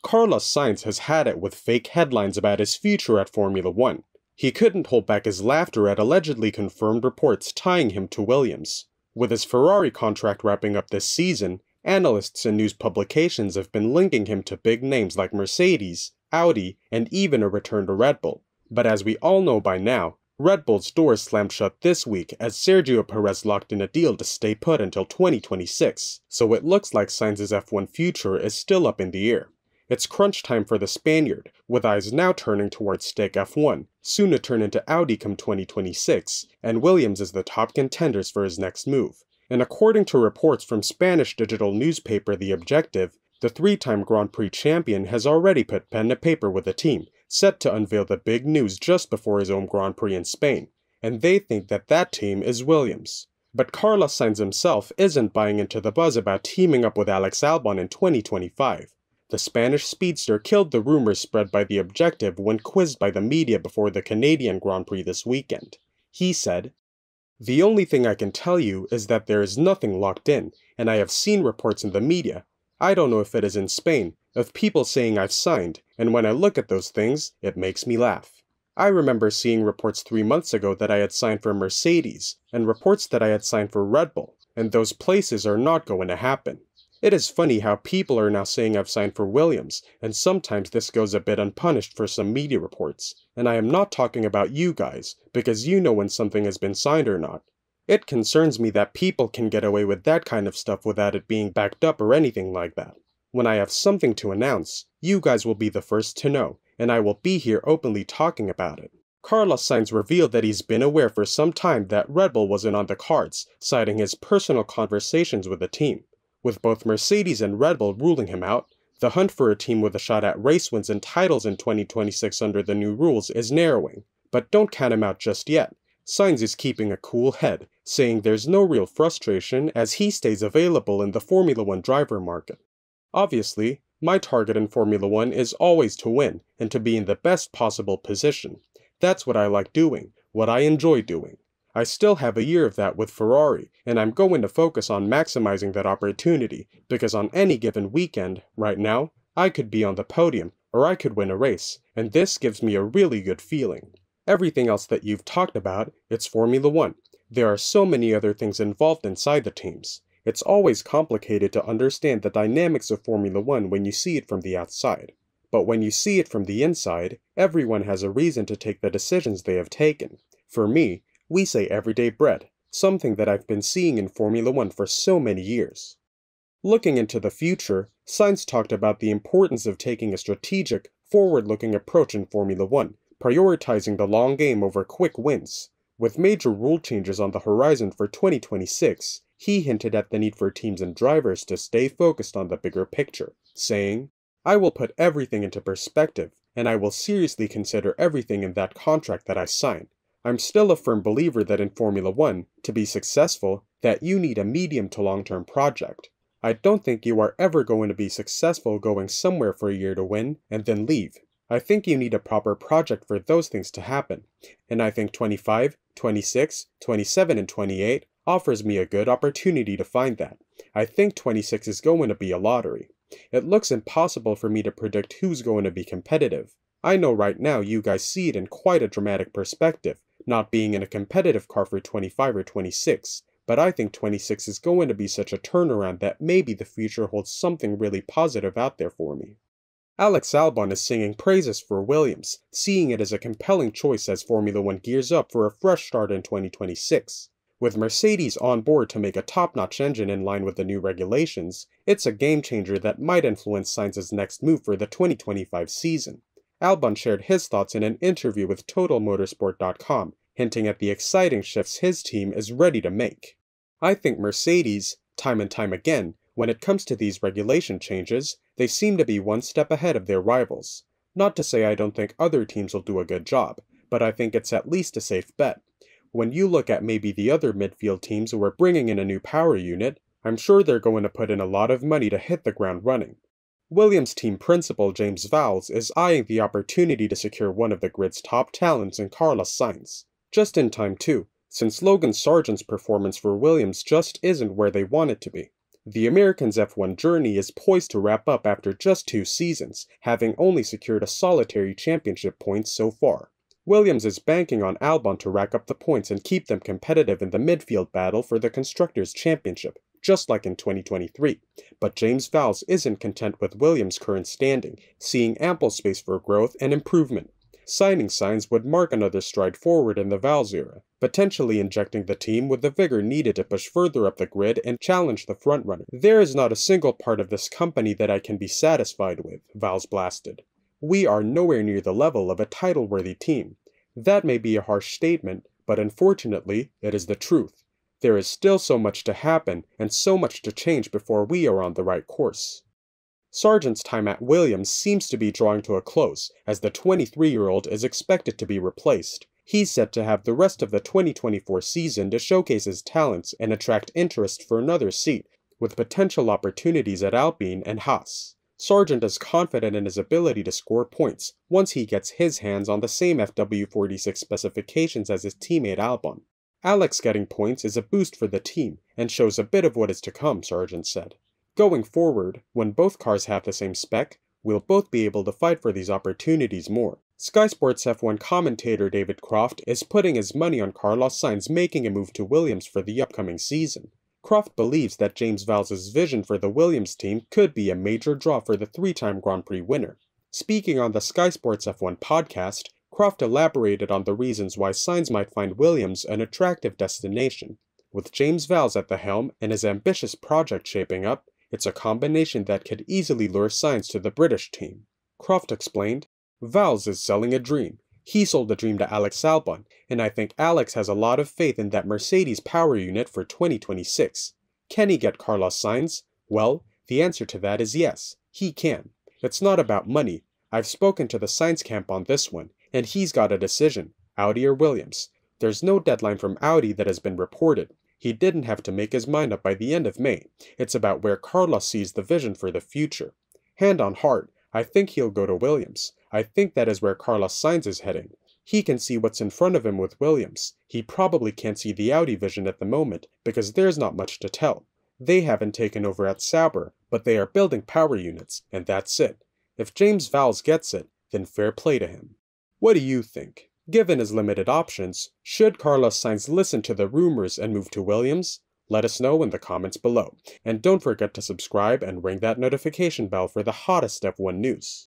Carlos Sainz has had it with fake headlines about his future at Formula One. He couldn't hold back his laughter at allegedly confirmed reports tying him to Williams. With his Ferrari contract wrapping up this season, analysts and news publications have been linking him to big names like Mercedes, Audi, and even a return to Red Bull. But as we all know by now, Red Bull's doors slammed shut this week as Sergio Perez locked in a deal to stay put until 2026, so it looks like Sainz's F1 future is still up in the air. It's crunch time for the Spaniard, with eyes now turning towards Stick F1, soon to turn into Audi come 2026, and Williams is the top contenders for his next move. And according to reports from Spanish digital newspaper The Objective, the three-time Grand Prix champion has already put pen to paper with the team, set to unveil the big news just before his own Grand Prix in Spain, and they think that team is Williams. But Carlos Sainz himself isn't buying into the buzz about teaming up with Alex Albon in 2025. The Spanish speedster killed the rumors spread by The Objective when quizzed by the media before the Canadian Grand Prix this weekend. He said, "The only thing I can tell you is that there is nothing locked in, and I have seen reports in the media. I don't know if it is in Spain, of people saying I've signed, and when I look at those things, it makes me laugh. I remember seeing reports 3 months ago that I had signed for Mercedes, and reports that I had signed for Red Bull, and those places are not going to happen. It is funny how people are now saying I've signed for Williams, and sometimes this goes a bit unpunished for some media reports, and I am not talking about you guys, because you know when something has been signed or not. It concerns me that people can get away with that kind of stuff without it being backed up or anything like that. When I have something to announce, you guys will be the first to know, and I will be here openly talking about it." Carlos Sainz revealed that he's been aware for some time that Red Bull wasn't on the cards, citing his personal conversations with the team. With both Mercedes and Red Bull ruling him out, the hunt for a team with a shot at race wins and titles in 2026 under the new rules is narrowing. But don't count him out just yet. Sainz is keeping a cool head, saying there's no real frustration as he stays available in the Formula One driver market. "Obviously, my target in Formula One is always to win and to be in the best possible position. That's what I like doing, what I enjoy doing. I still have a year of that with Ferrari, and I'm going to focus on maximizing that opportunity, because on any given weekend, right now, I could be on the podium, or I could win a race, and this gives me a really good feeling. Everything else that you've talked about, it's Formula One. There are so many other things involved inside the teams. It's always complicated to understand the dynamics of Formula One when you see it from the outside. But when you see it from the inside, everyone has a reason to take the decisions they have taken. For me, we say everyday bread, something that I've been seeing in Formula One for so many years." Looking into the future, Sainz talked about the importance of taking a strategic, forward-looking approach in Formula One, prioritizing the long game over quick wins. With major rule changes on the horizon for 2026, he hinted at the need for teams and drivers to stay focused on the bigger picture, saying, "I will put everything into perspective, and I will seriously consider everything in that contract that I sign. I'm still a firm believer that in Formula One, to be successful, that you need a medium to long-term project. I don't think you are ever going to be successful going somewhere for a year to win and then leave. I think you need a proper project for those things to happen, and I think 25, 26, 27, and 28 offers me a good opportunity to find that. I think 26 is going to be a lottery. It looks impossible for me to predict who's going to be competitive. I know right now you guys see it in quite a dramatic perspective, not being in a competitive car for 25 or 26, but I think 26 is going to be such a turnaround that maybe the future holds something really positive out there for me." Alex Albon is singing praises for Williams, seeing it as a compelling choice as Formula One gears up for a fresh start in 2026. With Mercedes on board to make a top-notch engine in line with the new regulations, it's a game-changer that might influence Sainz's next move for the 2025 season. Albon shared his thoughts in an interview with TotalMotorsport.com, hinting at the exciting shifts his team is ready to make. "I think Mercedes, time and time again, when it comes to these regulation changes, they seem to be one step ahead of their rivals. Not to say I don't think other teams will do a good job, but I think it's at least a safe bet. When you look at maybe the other midfield teams who are bringing in a new power unit, I'm sure they're going to put in a lot of money to hit the ground running." Williams team principal James Vowles is eyeing the opportunity to secure one of the grid's top talents in Carlos Sainz. Just in time too, since Logan Sargent's performance for Williams just isn't where they want it to be. The Americans' F1 journey is poised to wrap up after just 2 seasons, having only secured a solitary championship points so far. Williams is banking on Albon to rack up the points and keep them competitive in the midfield battle for the Constructors' Championship, just like in 2023. But James Vowles isn't content with Williams' current standing, seeing ample space for growth and improvement. Signing Sainz would mark another stride forward in the Vowles era, potentially injecting the team with the vigor needed to push further up the grid and challenge the frontrunner. "There is not a single part of this company that I can be satisfied with," Vowles blasted. "We are nowhere near the level of a title-worthy team." That may be a harsh statement, but unfortunately, it is the truth. There is still so much to happen and so much to change before we are on the right course. Sargent's time at Williams seems to be drawing to a close, as the 23-year-old is expected to be replaced. He's set to have the rest of the 2024 season to showcase his talents and attract interest for another seat, with potential opportunities at Alpine and Haas. Sargent is confident in his ability to score points once he gets his hands on the same FW46 specifications as his teammate Albon. "Alex getting points is a boost for the team and shows a bit of what is to come," Sargent said. "Going forward, when both cars have the same spec, we'll both be able to fight for these opportunities more." Sky Sports F1 commentator David Croft is putting his money on Carlos Sainz making a move to Williams for the upcoming season. Croft believes that James Vowles' vision for the Williams team could be a major draw for the 3-time Grand Prix winner. Speaking on the Sky Sports F1 podcast, Croft elaborated on the reasons why Sainz might find Williams an attractive destination. With James Vowles at the helm and his ambitious project shaping up, it's a combination that could easily lure Sainz to the British team. Croft explained, "Vowles is selling a dream. He sold the dream to Alex Albon, and I think Alex has a lot of faith in that Mercedes power unit for 2026. Can he get Carlos Sainz? Well, the answer to that is yes, he can. It's not about money. I've spoken to the Sainz camp on this one, and he's got a decision, Audi or Williams. There's no deadline from Audi that has been reported. He didn't have to make his mind up by the end of May. It's about where Carlos sees the vision for the future. Hand on heart, I think he'll go to Williams. I think that is where Carlos Sainz is heading. He can see what's in front of him with Williams. He probably can't see the Audi vision at the moment, because there's not much to tell. They haven't taken over at Sauber, but they are building power units, and that's it. If James Vowles gets it, then fair play to him." What do you think? Given his limited options, should Carlos Sainz listen to the rumors and move to Williams? Let us know in the comments below. And don't forget to subscribe and ring that notification bell for the hottest F1 news.